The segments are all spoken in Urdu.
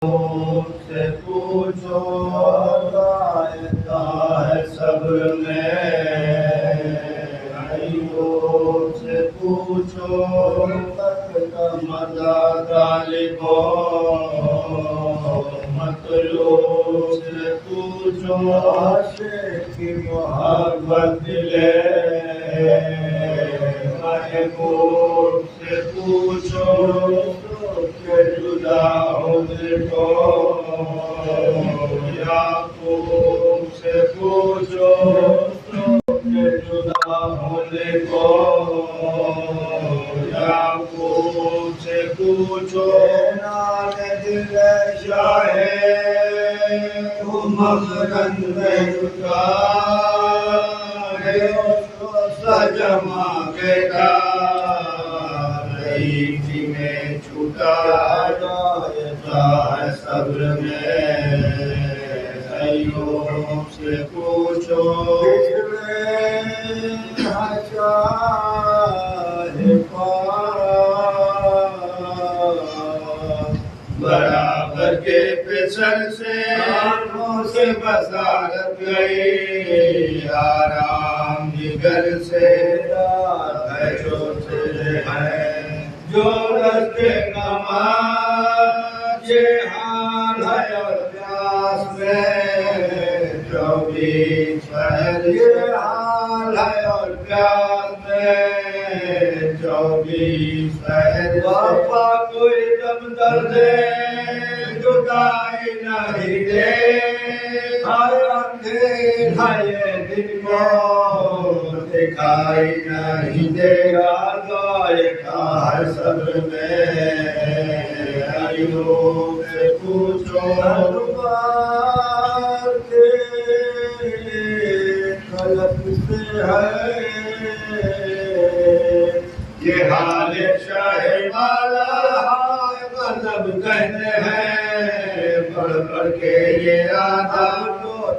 سے پوچھو ہے صبر میں، غریبوں سے پوچھو مزہ طالبوں، مطلوب سے پوچھو عاشق کی محبت دلے، محبوب سے پوچھو کہ جدا ہو دل کو، یعقوب سے پوچھو کہ جدا ہو دل کو، یعقوب سے پوچھو نال دل شاہ مغرند چکا ہے سجما بیٹا رہی میں چھوٹا ہے صبر میں، ایوب سے پوچھو برابر کے پسر سے آنکھوں سے بصارت گئی، آرام جگر سے ہے جو تجھے ہے جو رستے کما، یہ حال ہے اور پیاس میں 24 پہر، یہ حال ہے اور پیاس میں 24 پہر، وفا کوئی دم درد جدائی نہیں دے، ہر اندھیر ہے دن کو دکھائی نہیں دے گا، ذائقہ ہے صبر میں، ایوب سے پوچھو دربار کے خلق سے ہے یہ حال شاہ والا غضب کہتے ہیں، پڑھ پڑھ کے یہ آدھا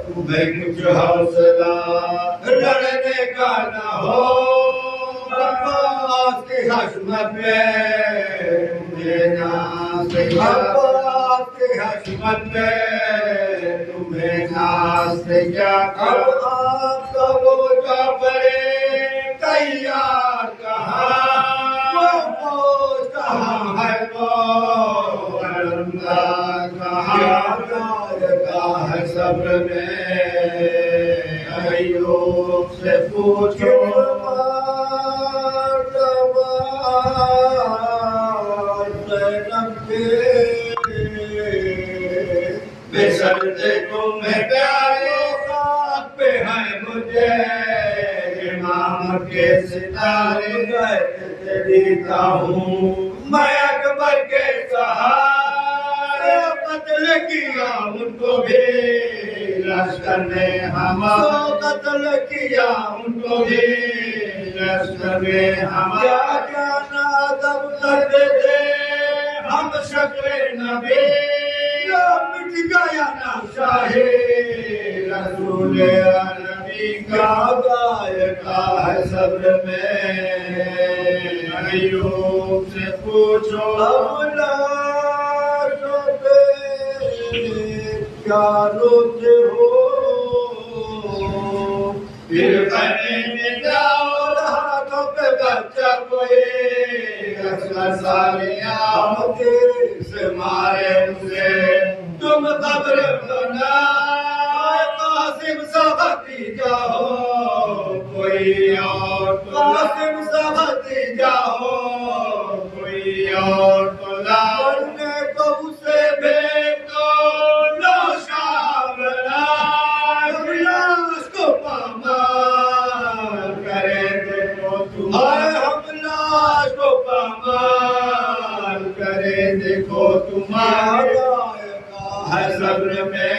تمہیں کچھ حوصلہ لڑنے کا نہ ہو، عباس کی حشمت میں تمہیں ناز کیا، عباس کی حشمت میں تمہیں ناز کیا، اب آپ کا وہ جعفر تیار کہاں، وہ فوج کہاں ہے، وہ علمدار کہاں، ذائقہ ہے صبر میں، ایوب سے پوچھو بے سردے تمہیں پیارے خاک پہ ہیں مجھے، امام کے ستارے گئے دیتا ہوں، میں اکبر کے سہارے قتل کیا ان کو بھی لشکر نے ہمارا، قتل کیا ان کو بھی لشکر نے ہمارا، کیا نادم کرتے تھے ہم شکل نبی، مٹ گیا نا شاہ رسول نبی کا، ذائقہ ہے صبر میں، ایوب سے پوچھو کیا روتے ہو، پھر بنے میں جاؤ ہاتھوں پہ بچہ کوئی، اصغر سالیاں سے مارے اسے تم قبر بنا، قاسم سا بھتیجا ہو کوئی اور، قاسم سا بھتیجا ہو کوئی اور، تو لڑنے کو اسے بھیجو نوشا بنا، لاش کو پامال کرے دیکھو تمہارے، ہم لاش کو پامال کرے دیکھو تمہارا، ہے صبر میں،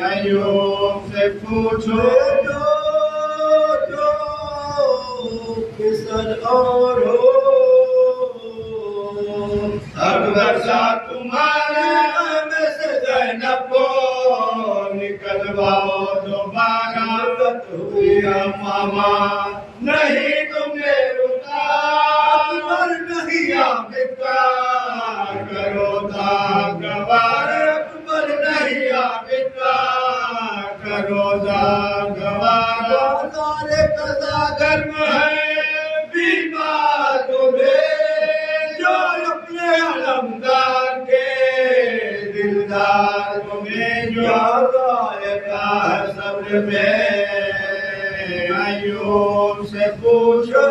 ایوب سے پوچھو جو کسر اور ہو، اکبر صاحب تمہارے میں سے زینب کو نکلواؤ دوبارہ، ہوئی ماما نہیں تم نے رکا، اکبر نہیں عابد کا کرو داد گوارا تارے قضا گرم ہے بیمار تمہیں جو اپنے علمدار کے دلدار تمہیں جو ذائقہ ہے صبر میں ایوب سے پوچھو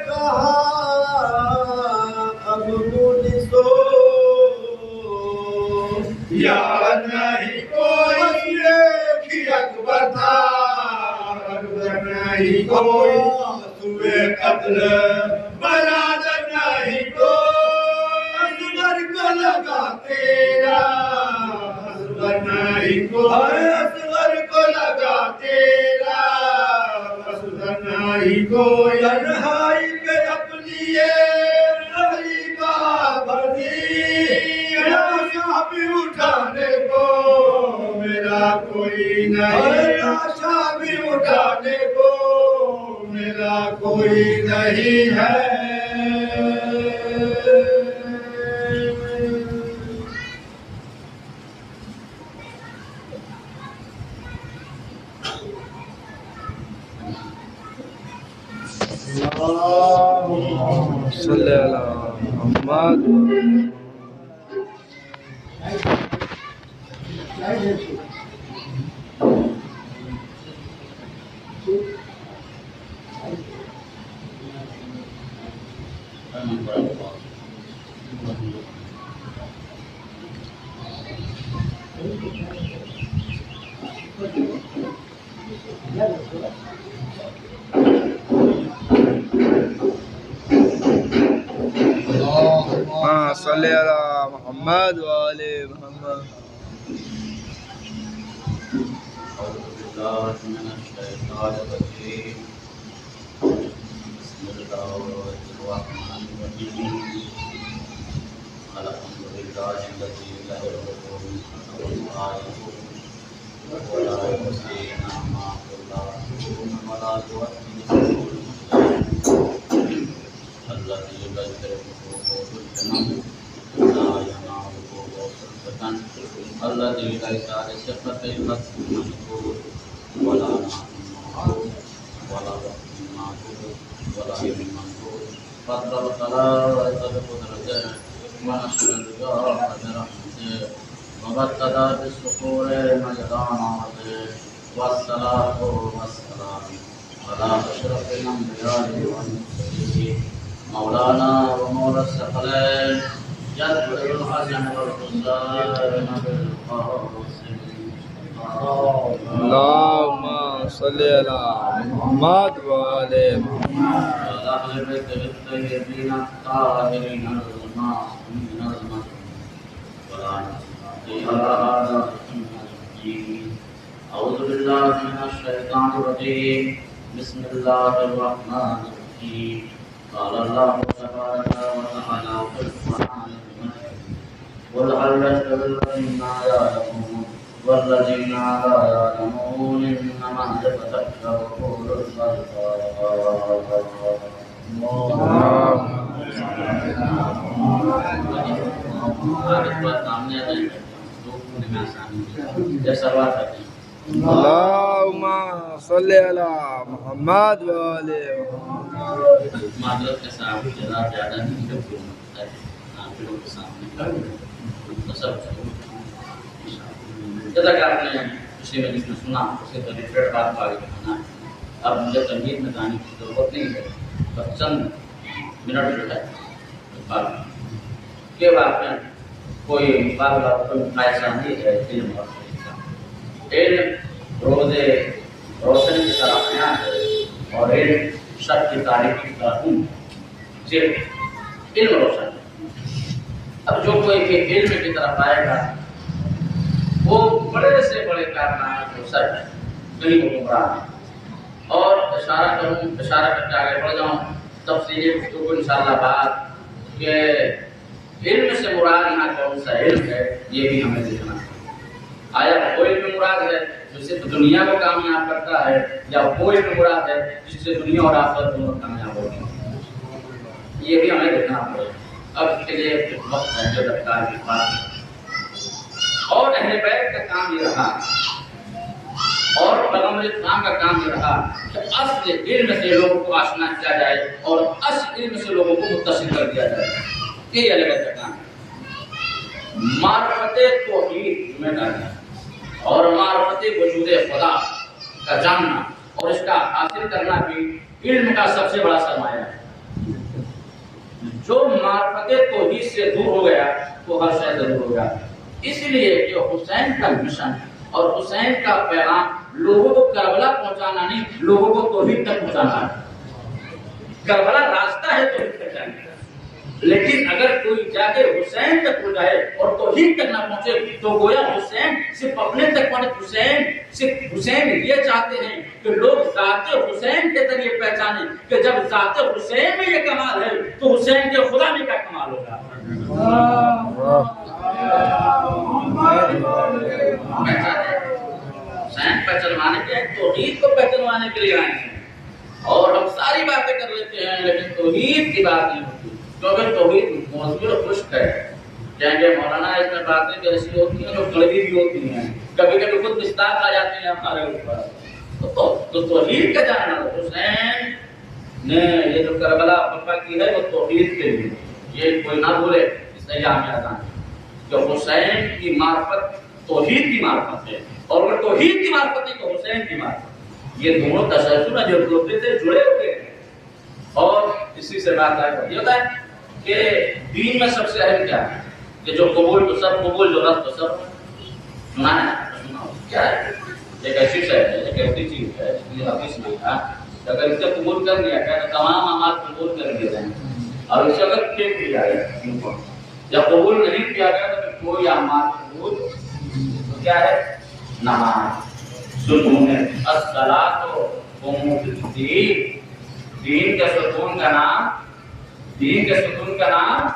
کہا اب مجھ سو یاد نہیں کوئی کہ اکبر تھا اکبر نہیں کوئی سوئے قتل برادر نہیں کوئی اصغر کو لگا تیرا اصغر نہیں کوئی اصغر کو لگا تیرا اصغر نہیں کوئی تنہائی پہ اپنی علی کا بھری لاشا بھی اٹھانے کو میرا کوئی نہیں لاشا بھی اٹھانے کو میرا کوئی نہیں ہے صلی اللہ محمد صلی اللہ محمد وآل محمد أعوذ بالله من الشيطان الرجيم بسم الله الرحمن الرحيم الحمد لله الذي لا يضر ولا يحصي نعمه ولا يوفي الذي لا يدركه بالجنان لا يناله سلطة الذي ليس لصفة المذكور ولا نعمه ولا رحمه ولا يمنه فضل الخلائق بقدرته ونشر الرجاء برحمته وابتدى بالسحور مجدان عرضه والصلاة والسلام على أشرف الأنبياء والمرسلين مولانا ومولى الثقلين جد الحسن والحسين بالقاسم اللهم صل على محمد وآل محمد وعلى أهل بيته الطيبين الطاهرين المعصومين المظلومين ولا هذا الدين. أعوذ بالله من الشيطان الرجيم بسم الله الرحمن الرحيم قال الله تبارك وتعالى في القرآن المجيد قل هل يستوي الذين يعلمون والذين لا يعلمون إنما يتذكر أولو الألباب. اللهم صل على محمد وآل محمد. معذرت کے ساتھ زیادہ نہیں کرتے آپ لوگوں کے سامنے جیسا کہ آپ نے پچھلے مجلس میں سنا اسے تو ریپیٹ بات کو آگے بڑھانا ہے. اب مجھے تنقید میں جانے کی ضرورت نہیں ہے بس چند منٹ جو ہے بات کے بعد میں کوئی بات کوئی ایسا نہیں ہے علم اور علم روزے روشنی کی طرح بیان ہے اور علم شک کی تاریخی کی طرح صرف علم روشن ہے. اب جو کوئی بھی علم کی طرف آئے گا وہ بڑے سے بڑے کارنامے کو سچ ہے کہیں وہ گمراہ ہے. اور اشارہ کر کے آگے بڑھ جاؤں تفصیلی گفتگو انشاءاللہ بعد کہ علم سے مراد یہاں کون سا علم ہے یہ بھی ہمیں دیکھنا ہے. آیا وہ علم مراد ہے جو صرف دنیا کو کامیاب کرتا ہے یا وہ علم مراد ہے جس سے دنیا اور آخرت دونوں کامیاب ہوتی ہیں یہ بھی ہمیں دیکھنا پڑے. اب اس کے لیے وقت ہے جو درکار کی بات اور اہل بیت کا کام یہ رہا اور پیغمبر اسلام کا کام یہ رہا کہ اصل علم سے لوگوں کو آشنا کیا جائے اور اصل علم سے لوگوں کو متصل کر دیا جائے. یہ الگ کا کام ہے. معرفت توحید میں ڈالنا اور معرفت وجود خدا کا جاننا اور اس کا حاصل کرنا بھی علم کا سب سے بڑا سرمایہ ہے. جو معرفت توحید سے دور ہو گیا وہ ہر شے ضرور ہوگا. اس لیے کہ حسین کا مشن اور حسین کا پیغام لوگوں کو کربلا پہنچانا نہیں، لوگوں کو توحید تک پہنچانا ہے. کربلا راستہ ہے توحید تک جانے کا، لیکن اگر کوئی جا کے حسین تک پہنچائے اور توحید تک نہ پہنچے تو گویا حسین صرف اپنے تک پہنچے. حسین یہ چاہتے ہیں کہ لوگ ذات حسین کے ذریعے پہچانے کہ جب ذات حسین میں یہ کمال ہے تو حسین کے خدا میں کیا کمال ہوگا. حسین پہچانوانے کے توحید کو پہچانوانے کے لیے آئے ہیں اور ہم ساری باتیں کر لیتے ہیں لیکن توحید کی بات نہیں ہوتی کیونکہ توحید موضوع خشک ہے. کہیں گے مولانا اس میں باتیں ایسی ہوتی ہیں جو کڑوی بھی ہوتی ہیں، کبھی کبھی خود مستاق آ جاتے ہیں ہمارے اوپر. تو توحید کا جاننا حسین نے یہ جو کربلا برپا کی ہے وہ توحید کے لیے. یہ کوئی نہ بولے اس ایام میں آزان کہ حسین کی معرفت توحید کی معرفت ہے اور اگر توحید کی معرفت ہے تو حسین کی معرفت. یہ دونوں تسلسل جو دوسرے سے جڑے ہوئے ہیں. اور اسی سے بات آئے ہوتا ہے کہ دین میں سب سے اہم کیا ہے کہ جو قبول تو سب قبول، جو رد تو سب. سنا ہے کیا ہے؟ ایک ایسی شے ہے، ایک ایسی چیز ہے جس نے حدیث میں کہا اگر اسے قبول کر لیا گیا تو تمام اعمال قبول کر لیے جائیں اور اسے اگر پھینک دیا گیا یا قبول نہیں کیا گیا تو پھر کوئی اعمال قبول کیا ہے؟ نماز. ستون ہے الصلاۃ و الدین. دین کے ستون کا نام، دین کے ستون کا نام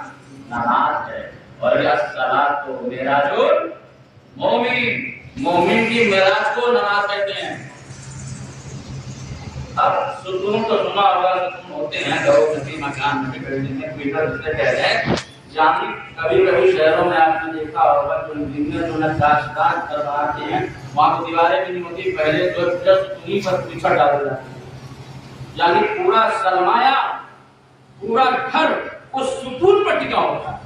نماز ہے. اور الصلاۃ و معراج المومن، مومن کی معراج کو نماز کہتے ہیں. اب ستون تو سنا ہوگا، ستون ہوتے ہیں گھروں میں، مکان میں، بلڈنگ میں، پیلر جسے کہتے ہیں. یعنی کبھی کبھی شہروں میں آپ نے دیکھا ہوگا جو انجینئر جو نقاشدار کرواتے ہیں وہاں تو دیواریں بھی نہیں ہوتی، پہلے جو ستونی پر بچھڑ ڈالے جاتے ہیں. یعنی پورا سرمایہ، پورا گھر اس ستون پر ٹکا ہوتا ہے.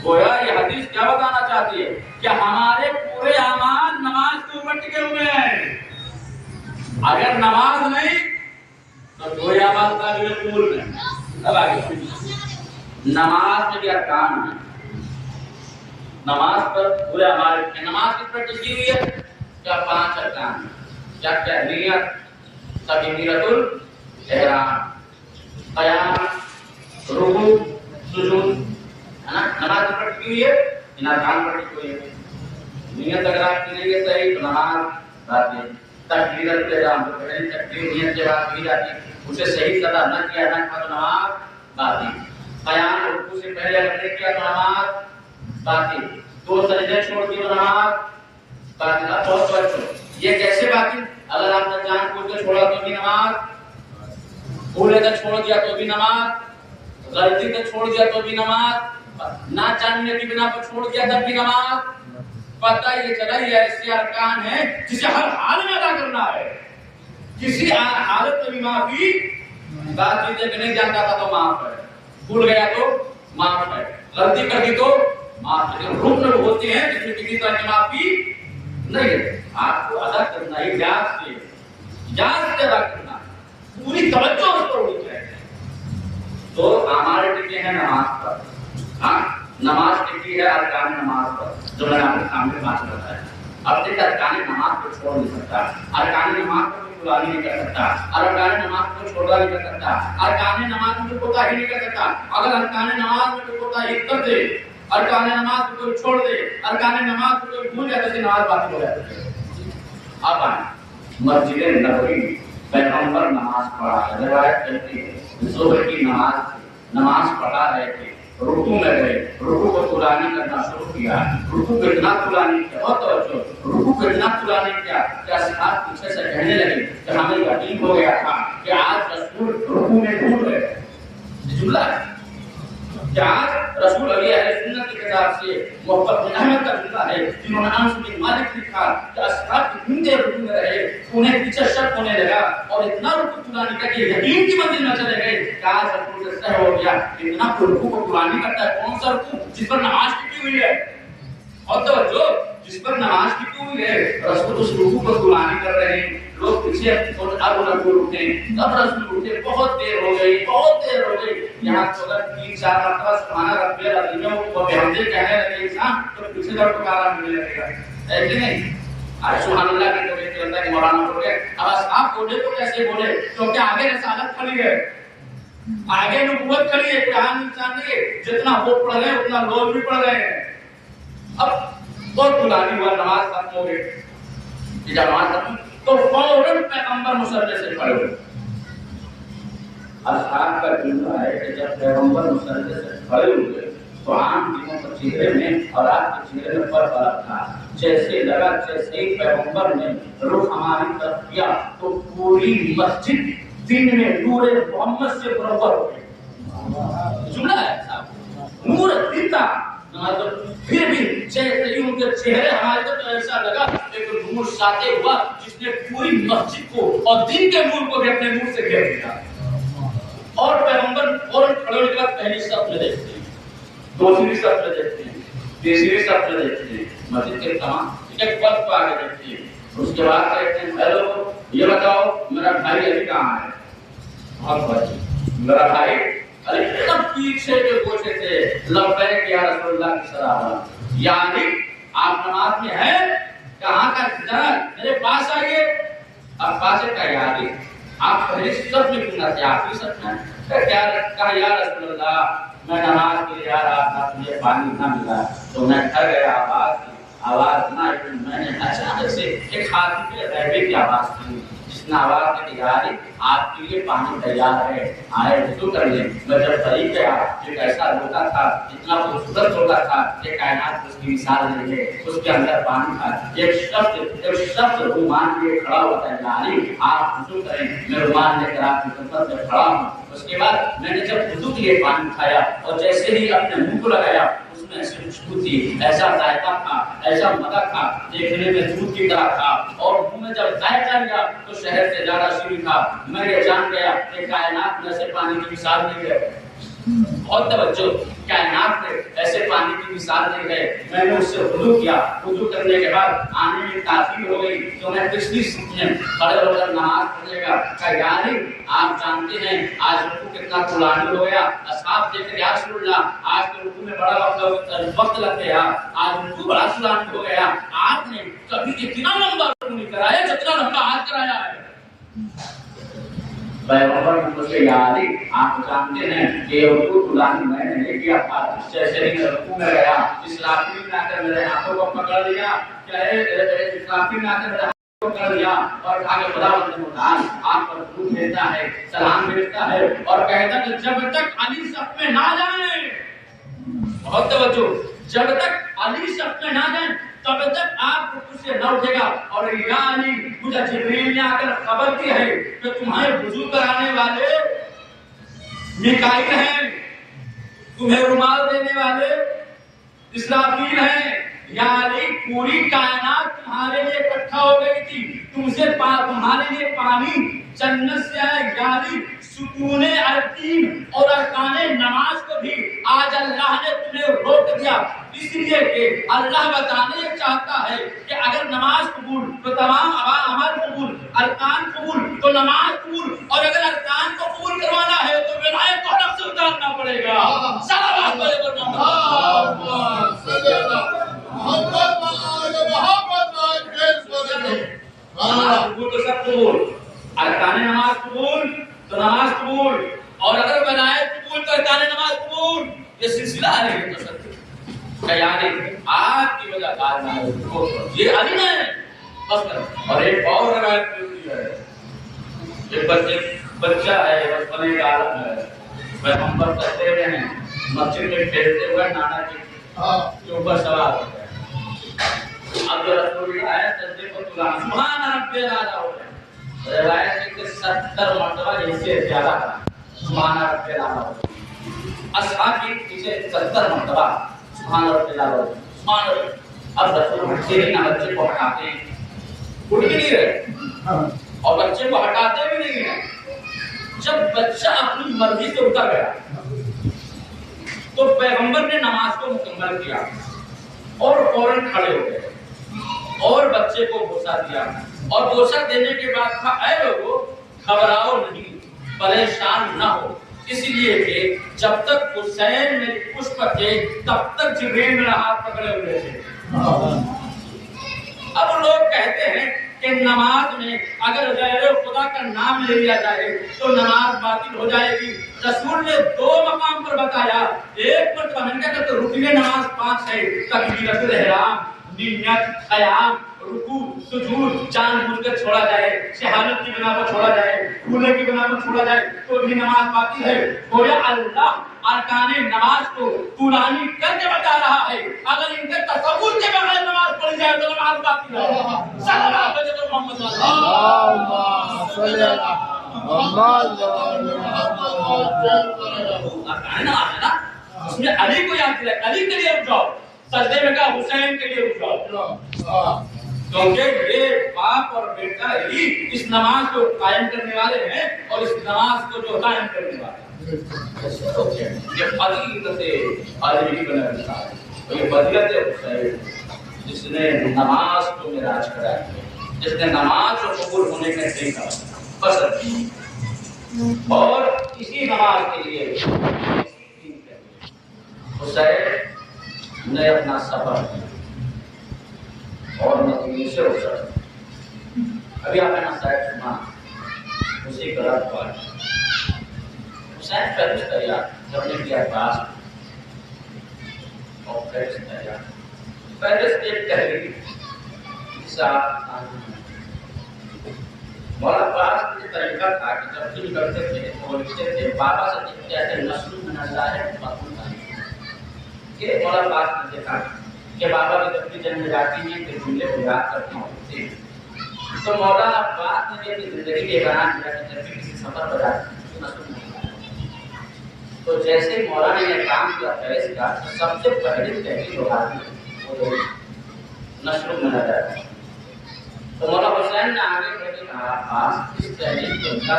گویا یہ حدیث کیا بتانا چاہتی ہے کہ ہمارے پورے اعمال نماز کے اوپر ٹکے ہوئے ہیں. اگر نماز نہیں تو کوئی اعمال قابل قبول نہیں. اب آگے نماز میں بھی ارکان ہے. نماز پر پورے اعمال ہیں. نماز کس پر ٹکی ہوئی ہے؟ کیا 5 ارکان ہیں. کیا کیا؟ نیت، تکبیرۃ الاحرام، قیام، رکوع، سجود، ہے نا. نماز پر ٹکی ہوئی ہے، ان ارکان پر ٹکی ہوئی ہے. نیت اگر آپ کی نہیں ہے صحیح تو نماز باطل ہے. تکبیرۃ الاحرام تو پہلی تکبیر نیت کے بعد کی جاتی ہے، اسے صحیح صدا نہ کیا نہ تو نماز باطل. قیام رکوع سے پہلے اگر نہیں کیا تو نماز باطل. 2 سجدے چھوڑ دیے تو نماز باطل. بہت بچو یہ کیسے باطل؟ اگر آپ نے جان بوجھ کے چھوڑا تو بھی نماز، بھولے سے چھوڑ دیا تو بھی نماز، غلطی سے چھوڑ دیا تو بھی نماز، نہ جاننے کی بنا پر چھوڑ دیا تب بھی نماز. پتہ یہ چلا یہ ایسے ارکان ہیں جسے ہر حال میں ادا کرنا ہے. کسی حالت میں بھی معافی، بات چیزیں کہ نہیں جانتا تھا تو معاف ہے، بھول گیا تو معاف ہے، غلطی کر دی تو معاف ہے. رکن ہوتے ہیں جس میں کسی طرح کی معافی نہیں ہے. آپ کو ادا کرنا ہے یاد سے ادا کرنا، پوری توجہ اس پر ہونی چاہیے. تو ہمارے ٹکے ہیں نماز پر. ہاں نماز ٹکی ہے ارکان نماز پر جو میں نے آپ کے سامنے بات بتایا. اب دیکھ ارکان نماز کو چھوڑ نہیں سکتا، ارکان نماز کو پورا نہیں کر سکتا، ارکان نماز کو چھوڑا نہیں کر سکتا، ارکان نماز میں کوتا ہی نہیں کر سکتا. اگر ارکان نماز میں کوتا ہی کر دے، ارکان نماز کو کوئی چھوڑ دے، ارکان نماز کو کوئی بھول جائے تو نماز باطل ہو جاتی ہے. اب آئیں مسجد نبوی پیغمبر نماز پڑھا ہے. روایت کہتی ہے ظہر کی نماز پڑھا رہے تھے، رکوع میں گئے، رکوع کو طولانی کرنا شروع کیا. رکوع کو اتنا طولانی کیا، بہت توجہ، رکوع کو اتنا طولانی کیا کہ اصحاب پیچھے سے کہنے لگے کہ ہمیں یقین ہو گیا تھا کہ آج رسول رکوع میں ڈوب گئے. جملہ ہے کہ آج رسول علی اہل سنت کی حساب سے محبت بن احمد کا جملہ ہے جنہوں نے انس بن مالک لکھا کہ اصحاب کی گھنٹے رکوع میں رہے، انہیں پیچھے شک ہونے لگا اور اتنا رکوع قرآن کا کہ یقین کی منزل میں چلے گئے کہ آج رکوع سے سہو ہو گیا۔ اتنا رکوع کو قرآن کرتا ہے، کون سا رکوع جس پر نماز ٹکی ہوئی ہے، اور توجہ جس پر نماز ٹکی ہوئی ہے، رسول اس رکوع کو قرآن کر رہے ہیں، لوگ پیچھے اور اب رکوع اٹھے، اب رسول اٹھے، بہت دیر ہو گئی، بہت دیر ہو گئی، یہاں تو اگر 3-4 مرتبہ سبحان ربی العظیم و بحمدہ کہنے لگے انسان تو پیچھے کا پکارا ملنے لگے گا، ہے کہ نہیں؟ آج سبحان اللہ کی توحید کے اندر مولانا بول گئے، اب آپ بولے تو کیسے بولے؟ کیونکہ آگے رسالت کھڑی ہے، آگے نبوت کھڑی ہے، قرآن انسان نہیں، جتنا وہ پڑھ رہے ہیں اتنا لوگ بھی پڑھ رہے ہیں۔ اب بہت بلانی ہوا، نماز ختم ہو گئی، جب نماز ختم تو فوراً پیغمبر مصلی سے کھڑے ہوئے۔ اصحاب کا جملہ ہے کہ جب پیغمبر مصلی سے کھڑے ہوئے تو عام دنوں کے چہرے میں اور آپ کے چہرے میں فرق تھا، جیسے لگا جیسے ہی پیغمبر نے رخ ہماری طرف کیا تو پوری مسجد دن میں نور محمد سے منور ہو گئی۔ جملہ ہے صاحب، نور دن تھا، پھر بھی جیسے ہی ان کے چہرے ہمارے طرف ایسا لگا ایک نور ساطع ہوا جس نے پوری مسجد کو اور دن کے نور کو بھی اپنے نور سے گھیر دیا۔ اور پیغمبر فوراً کھڑے ہونے کے بعد پہلی صف میں دیکھتے ہیں، دوسری صف میں دیکھتے ہیں، تیسری صف میں دیکھتے ہیں، مسجد کے تمام ایک وقت کو آگے دیکھتے ہیں، اس کے بعد کہتے ہیں ہیلو یہ بتاؤ میرا بھائی ابھی کہاں ہے؟ بہت بچے میرا بھائی ارے سب پیچھے جو پوچھے تھے لبیک یا رسول اللہ کی صلاح، یعنی آپ نماز میں ہیں کہاں کا ذرا میرے پاس آئیے۔ اب پاس کا یاد آپ پہلے سب میں کیوں نہ تھے، آپ ہی سب میں کیا کہا یا رسول اللہ میں نماز کے لیے آ رہا تھا، مجھے پانی نہ ملا تو میں ڈر گیا، آواز نہ آئی، میں نے اچانک سے ایک ہاتھی کے غیبے کی آواز سنی جس نے آواز کی یار آپ کے لیے پانی تیار ہے، آئے وضو کر لیں۔ میں جب قریب گیا ایک ایسا لوٹا تھا، اتنا خوبصورت لوٹا تھا کہ کائنات اس کی مثال نہیں ہے، اس کے اندر پانی تھا۔ ایک شخص رومان لے کھڑا ہوتا ہے، یعنی آپ وضو کریں، میں رومان لے کر آپ کی خدمت میں کھڑا ہوں۔ اس کے بعد میں نے جب وضو کے لیے پانی کھایا اور جیسے ہی اپنے منہ کو لگایا اس میں ایسی خوشبو تھی، ایسا ذائقہ تھا، ایسا مزہ تھا، دیکھنے میں دودھ کی طرح تھا، اور منہ میں جب ذائقہ لیا تو شہد سے زیادہ شیریں تھا۔ میں یہ جان گیا کہ کائنات میں ایسے پانی کی مثال نہیں ہے۔ بہت توجہ، کائنات میں ایسے پانی کی مثال نہیں ہے۔ میں نے اس سے وضو کیا، وضو کرنے کے بعد آنے میں تاخیر ہو گئی تو میں پچھلی صف میں کھڑے ہو کر نماز پڑھنے کا کہا یعنی آپ جانتے ہیں آج رکوع کتنا طولانی ہو گیا۔ اصحاب کہتے یا رسول اللہ آج تو رکوع میں بڑا وقت لگ گیا، آج رکوع بڑا طولانی ہو گیا، آپ نے کبھی اتنا لمبا رکوع نہیں کرایا جتنا لمبا آج کرایا ہے۔ پیغمبر نے مجھ سے یاد ہی آپ جانتے ہیں کہ رکوع طولانی میں نے نہیں کیا تھا، جیسے ہی رکوع میں گیا اسرافیل نے آ کر میرے ہاتھوں کو پکڑ لیا، اسرافیل نے آ کر میرے ہاتھوں کو پکڑ لیا اور کہا کہ خداوند متعال آپ پر درود بھیجتا ہے، سلام بھیجتا ہے اور کہتا کہ جب تک علی صف میں نہ جائیں، بہت توجہ، جب تک علی صف میں نہ جائیں تب تک آپ رکوع سے نہ اٹھے گا۔ اور یا علی مجھے جبریل نے آ کر خبر دی ہے کہ تمہارے وضو کرانے والے میکائیل ہیں، تمہیں رومال دینے والے اسرافیل ہیں، یا علی پوری کائنات تمہارے لیے اکٹھا ہو گئی تھی، تمہارے لیے پانی جنت سے آئے، یا علی ستون ارکین اور ارکان نماز کو بھی آج اللہ نے تمہیں روک دیا، اس لیے کہ اللہ بتانے چاہتا ہے کہ اگر نماز قبول تو تمام عمل قبول، ارکان قبول تو نماز قبول، اور اگر ارکان کو قبول کروانا ہے تو ولایت کو نفس سے اتارنا پڑے گا۔ صلوات علیہ قبول تو سب قبول، ارکان نماز قبول تو نماز قبول، اور اگر ولایت قبول تو ارکان نماز قبول، یہ سلسلہ ہے تو سب یعنی آپ کی وجہ یہ علی نے بس کر۔ اور ایک اور روایت ملتی ہے، ایک بچہ ہے بچپنے کا عالم ہے، پیغمبر کہتے ہوئے ہیں مسجد میں کھیلتے ہوئے نانا کے اوپر سوار ہوتا ہے۔ اب جو رسول اللہ ہے سجدے کو طولانی سبحان ربی الاعلیٰ ہو گئے، روایت ہے کہ 70 مرتبہ اس سے زیادہ سبحان ربی الاعلیٰ ہو گئے۔ اصحاب کے پیچھے 70 مرتبہ سبحان اللہ سبحان اللہ. اب رسول بچے کو ہٹاتے ہیں, اٹھ بھی نہیں رہے اور بچے کو ہٹاتے بھی نہیں ہیں. جب بچہ اپنی مرضی سے اٹھا گیا تو پیغمبر نے نماز کو مکمل کیا اور فوراً کھڑے ہو گئے اور بچے کو بوسہ دیا, اور بوسہ دینے کے بعد کہا اے لوگو گھبراؤ نہیں, پریشان نہ ہو, اس لیے کہ جب تک حسین میرے پشت پر تھے تب تک جبریل میرا ہاتھ پکڑے ہوئے تھے. اب لوگ کہتے ہیں کہ نماز میں اگر غیر خدا کا نام لے لیا جائے تو نماز باطل ہو جائے گی. رسول نے 2 مقام پر بتایا, ایک مرتبہ میں نے کہا کہ رکن نماز 5 ہے, تکبیرۃ الاحرام, نیت, قیام, رکوع, سجود جان بوجھ کر چھوڑا جائے, شہادت کی بنا پر چھوڑا جائے, کھولے کی بنا پر چھوڑا جائے تو بھی نماز باطل ہے. گویا اللہ ارکان نماز کو پرانی کر کے بتا رہا ہے, اگر ان کے تصور کے بغیر نماز پڑھی جائے تو نماز باطل ہے. صلی اللہ علیہ وسلم محمد صلی اللہ اس میں علی کو یاد دلایا, علی کے لیے رک جاؤ, سجدے میں کہا حسین کے لیے رک جاؤ, کیونکہ یہ باپ اور بیٹا ہی اس نماز کو قائم کرنے والے ہیں اور اس نماز کو جو قائم کرنے والے ہیں. یہ فضیلت علی بن ابی طالب, یہ فضیلت حسین جس نے نماز کو معراج کرایا, جس نے نماز کو قبول ہونے کا طریقہ پسند کیا, اور اسی نماز کے لیے حسین نے اپنا سفر اور مدینے سے اترا. ابھی آپ نے مسائل سنا, اسی کا رد پایا حسین فہرست تیار کرنے کے عباس اور فہرست تیار. فہرست ایک تحریر جسے آپ مولا عباس کا طریقہ تھا کہ جب بھی کرتے تھے وہ لکھتے تھے بابا سے لکھتے تھے نسل من اللہ ہے کہ مولا عباس نے دیکھا کہ بابا کی جب بھی جنم جاتی ہیں کہ جملے کو یاد کرتے ہیں, تو مولا عباس نے اپنی زندگی کے بیان کیا کہ جب بھی کسی سفر پر جاتے ہیں تو نسل من اللہ. تو جیسے مولا نے یہ کام کیا فیض کا, تو سب سے پہلی تحریر جو آتی وہ نسل من اللہ ہے. تو مولا حسین نے آگے بڑھ کے کہا عباس اس تحریر کو انکا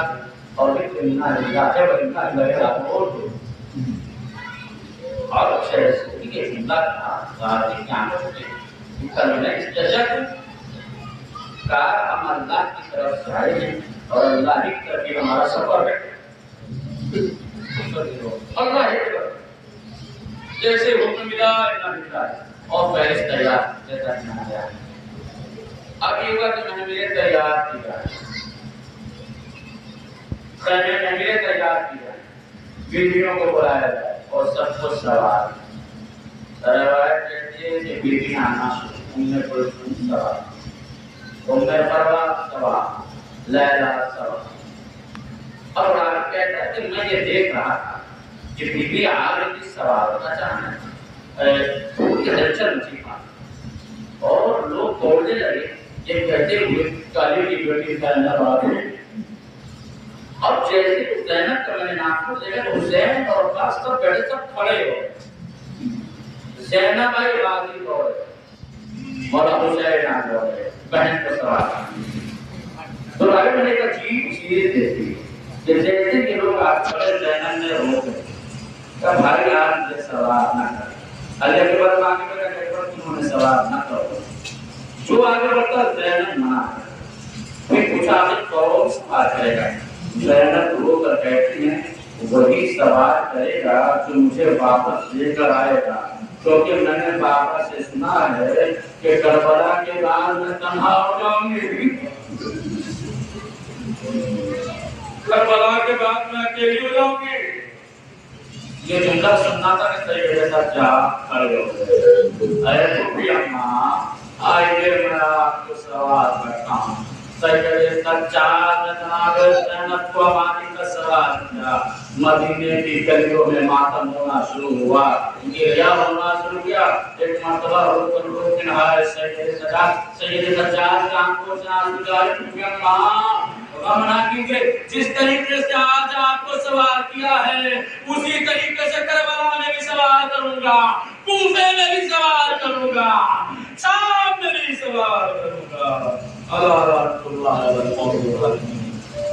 اور ایک انکا ہے اور انکا لگا اور دو اور اچھے رسول کے جملہ کا غازی کی آنکھوں سے انکلمہ استجد کا ہم اللہ کی طرف سے آئے ہیں اور اللہ کی طرف یہ ہمارا سفر ہے. اللہ ہی جیسے حکم ملا اللہ ملا اور فہرست تیار جیسا کہ میں نے اب یہ ہوا کہ میں نے میرے تیار کیا, میں نے میرے تیار کیا, بیویوں کو بلایا جائے اور سب کو سوال. روایت کہتی ہے کہ بیویاں آنا شروع, کوئی سوال, فروا سوال, لیلا سوال. اور آپ کہتا ہے کہ میں یہ دیکھ رہا تھا کہ بیوی آ رہی تھی سوال کا چاہنا اور لوگ دوڑنے لگے یہ کہتے ہوئے کالی کی بیٹی کا اندر آ گئے. اب جیسے زینب کا میں نے نام کو دیکھا تو حسین اور عباس سب بیٹھے سب کھڑے ہو. زینب آئی غازی دوڑے, مولا حسین آ دوڑے, بہن کو سوال. تو آگے میں نے ایک عجیب چیز دیکھی کہ جیسے کہ لوگ آپ کھڑے زینب نے روک کہا بھائی آپ یہ سوال نہ کریں, اللہ کے بعد آگے بڑھا کہ انہوں نے سوال نہ کرو. جو آگے بڑھتا زینب منع کرے, پھر کچھ آگے کون سوال کرے گا. زینب رو کر کہتی ہیں وہی سوال کرے گا جو مجھے واپس لے کر آئے گا, کیونکہ میں نے بابا سے سنا ہے کہ کربلا کے بعد میں تنہا ہو جاؤں گی, کربلا کے بعد میں اکیلی ہو جاؤں گی. یہ جملہ سننا تھا کہ صحیح ہے جا کھڑے ہو گئے. اے پھوپھی اماں آئیے میں آپ کو سوال کرتا ہوں. سید سجاد جناب زینب کو ہماری کا سوال کیا. مدینے کی گلیوں میں ماتم ہونا شروع ہوا, گریا ہونا شروع کیا, ایک مرتبہ روکن روکن ہے سید سجاد کا کو جناب گزارش غمنا کیجئے جس طریقے سے آج آپ کو سوال کیا ہے اسی طریقے سے کربلا میں بھی سوال کروں گا، کوفے میں بھی سوال کروں گا، شام میں بھی سوال کروں گا۔ اللہ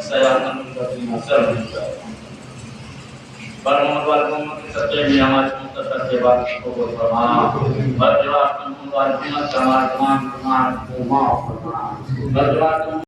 سیادن الذین سلم برمون والقوم کی سچے میں آج مختصر کے بعد قبول فرما برجوات تم والدین سماج تمام کو معاف فرما برجوات